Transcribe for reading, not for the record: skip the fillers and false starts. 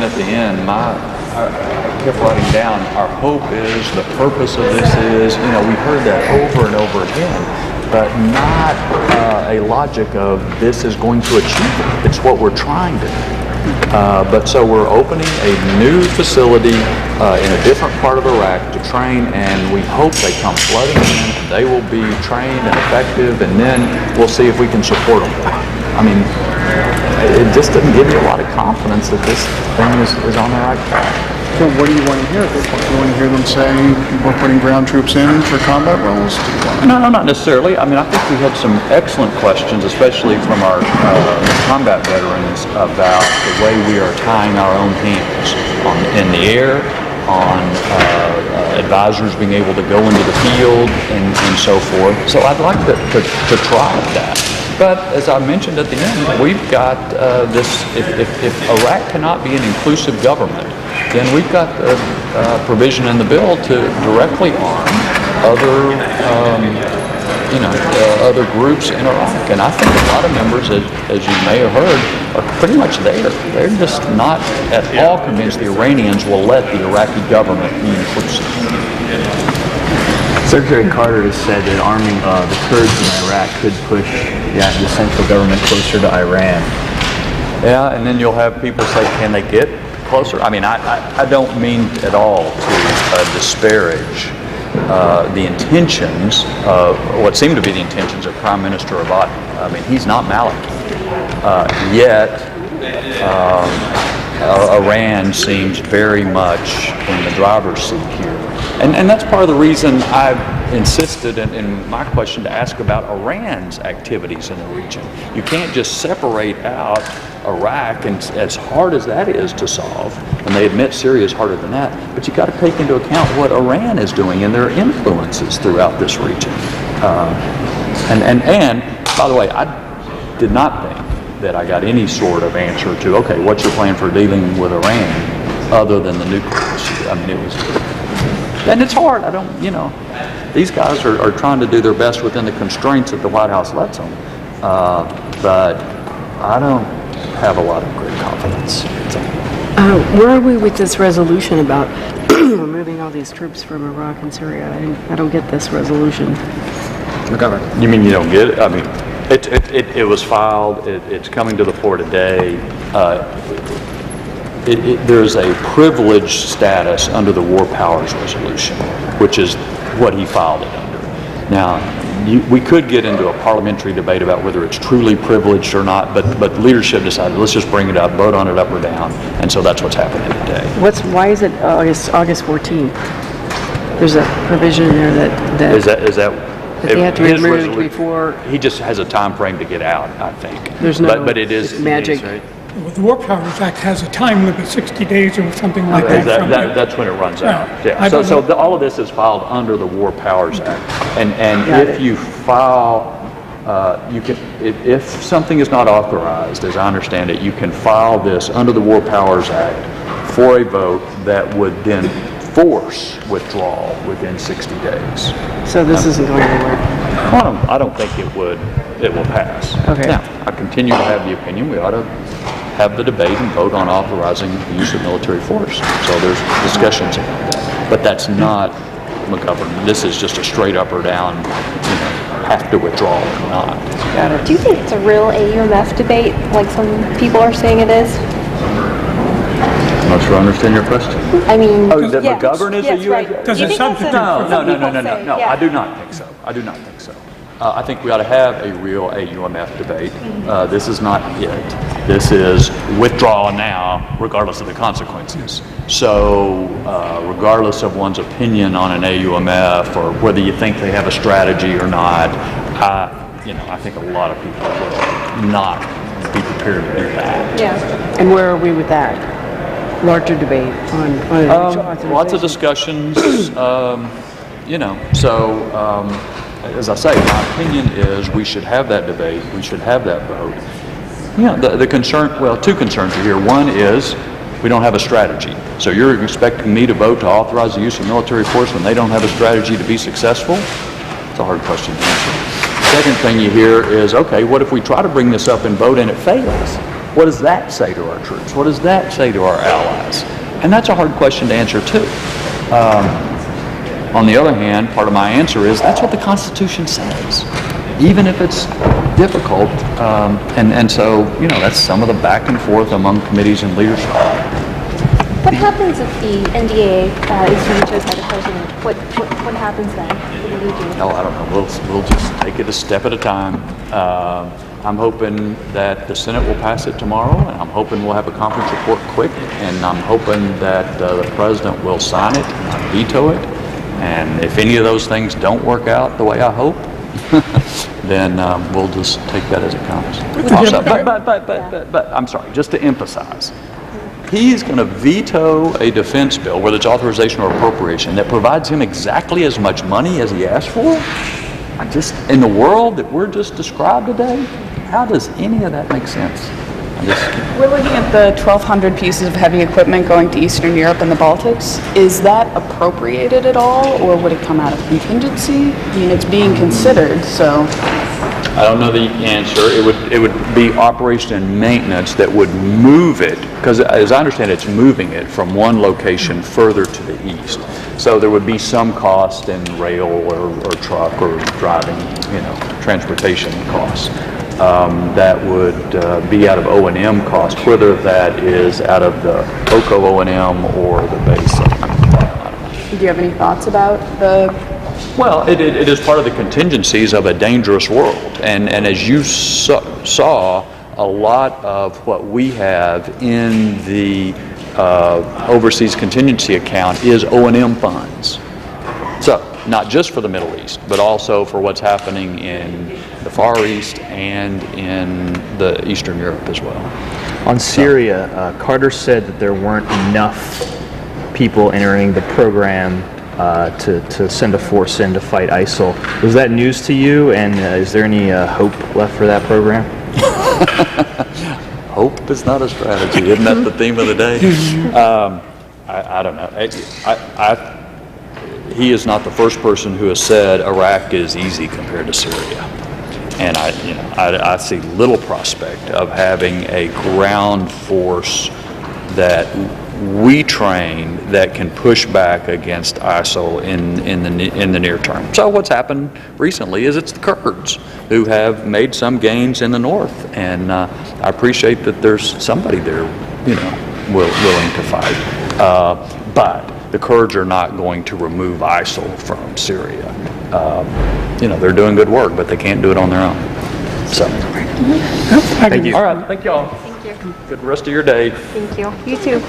mentioned at the end, I kept writing down, our hope is, the purpose of this is, we heard that over and over again, but not a logic of this is going to achieve it. It's what we're trying to do. But so we're opening a new facility in a different part of Iraq to train, and we hope they come flooding in, and they will be trained and effective, and then we'll see if we can support them. I mean, it just doesn't give you a lot of confidence that this thing is on the right track. So what do you want to hear? Do you want to hear them say we're putting ground troops in for combat roles? No, not necessarily. I mean, I think we had some excellent questions, especially from our combat veterans, about the way we are tying our own hands in the air, on advisors being able to go into the field and so forth. So I'd like to try that. But as I mentioned at the end, we've got this, if Iraq cannot be an inclusive government, then we've got the provision in the bill to directly arm other, other groups in Iraq. And I think a lot of members, as you may have heard, are pretty much there. They're just not at all convinced the Iranians will let the Iraqi government be inclusive. Secretary Carter has said that arming the Kurds in Iraq could push the central government closer to Iran. Yeah, and then you'll have people say, can they get closer? I mean, I don't mean at all to disparage the intentions of what seem to be the intentions of Prime Minister Abadi. I mean, he's not Maliki. Yet, Iran seems very much in the driver's seat here. And that's part of the reason I've insisted in my question to ask about Iran's activities in the region. You can't just separate out Iraq, and as hard as that is to solve, and they admit Syria is harder than that, but you got to take into account what Iran is doing and their influences throughout this region. And by the way, I did not think that I got any sort of answer to, okay, what's your plan for dealing with Iran other than the nuclear issue? I mean, it was, and it's hard. These guys are trying to do their best within the constraints that the White House lets them. But I don't have a lot of great confidence. Where are we with this resolution about removing all these troops from Iraq and Syria? I don't get this resolution. You mean you don't get it? I mean, it was filed. It's coming to the floor today. There's a privileged status under the War Powers Resolution, which is what he filed it under. Now, we could get into a parliamentary debate about whether it's truly privileged or not, but leadership decided, let's just bring it up, vote on it up or down, and so that's what's happening today. Why is it August 14th? There's a provision in there that Is that they have to be removed before. He just has a time frame to get out, I think. There's no but it is magic. Days, right? Well, the War Powers Act has a time limit, 60 days or something like that. That's when it runs out. Yeah. Yeah. So all of this is filed under the War Powers Act, and if you file, you can, if something is not authorized, as I understand it, you can file this under the War Powers Act for a vote that would then force withdrawal within 60 days. So this isn't going anywhere. Well, I don't think it will pass. Okay. Now, I continue to have the opinion we ought to have the debate and vote on authorizing the use of military force. So there's discussions about that. But that's not McGovern. This is just a straight up or down, have to withdraw or not. Got it. Do you think it's a real AUMF debate, like some people are saying it is? I'm not sure I understand your question. I mean, that McGovern is a U.S. Right. Does Do you it think substitute that's No, Yeah. I do not think so. I think we ought to have a real AUMF debate. This is not it. This is withdraw now, regardless of the consequences. So, regardless of one's opinion on an AUMF or whether you think they have a strategy or not, I think a lot of people will not be prepared to do that. Yeah. And where are we with that? Larger debate on Lots of discussions, as I say, my opinion is we should have that debate, we should have that vote. The concern, two concerns are here. One is we don't have a strategy. So you're expecting me to vote to authorize the use of military force when they don't have a strategy to be successful? It's a hard question to answer. Second thing you hear is, okay, what if we try to bring this up and vote and it fails? What does that say to our troops? What does that say to our allies? And that's a hard question to answer too. On the other hand, part of my answer is that's what the Constitution says, even if it's difficult. And so, that's some of the back and forth among committees and leadership. What happens if the NDA is vetoed by the president? What happens then? What do we do? Oh, I don't know. We'll just take it a step at a time. I'm hoping that the Senate will pass it tomorrow, and I'm hoping we'll have a conference report quick, and I'm hoping that the president will sign it and not veto it. And if any of those things don't work out the way I hope, then we'll just take that as it comes. Also, but I'm sorry, just to emphasize, he's going to veto a defense bill, whether it's authorization or appropriation, that provides him exactly as much money as he asked for. In the world that we're just described today, how does any of that make sense? We're looking at the 1,200 pieces of heavy equipment going to Eastern Europe and the Baltics. Is that appropriated at all, or would it come out of contingency? I mean, it's being considered, so. I don't know the answer. It would be operation and maintenance that would move it, because as I understand it, it's moving it from one location further to the east. So there would be some cost in rail or truck or driving, transportation costs. That would be out of O&M cost, whether that is out of the OCO O&M or the base. Do you have any thoughts about the? Well, it is part of the contingencies of a dangerous world. And as you saw, a lot of what we have in the overseas contingency account is O&M funds. So, not just for the Middle East, but also for what's happening in the Far East and in the Eastern Europe as well. On Syria, Carter said that there weren't enough people entering the program to send a force in to fight ISIL. Was that news to you, and is there any hope left for that program? Hope is not a strategy. Isn't that the theme of the day? I don't know. He is not the first person who has said Iraq is easy compared to Syria. And I see little prospect of having a ground force that we train that can push back against ISIL in the near term. So what's happened recently is it's the Kurds who have made some gains in the north, and I appreciate that there's somebody there, willing to fight. But the Kurds are not going to remove ISIL from Syria. They're doing good work, but they can't do it on their own. So, Thank you. All right, thank y'all. Thank you. Good rest of your day. Thank you. You too.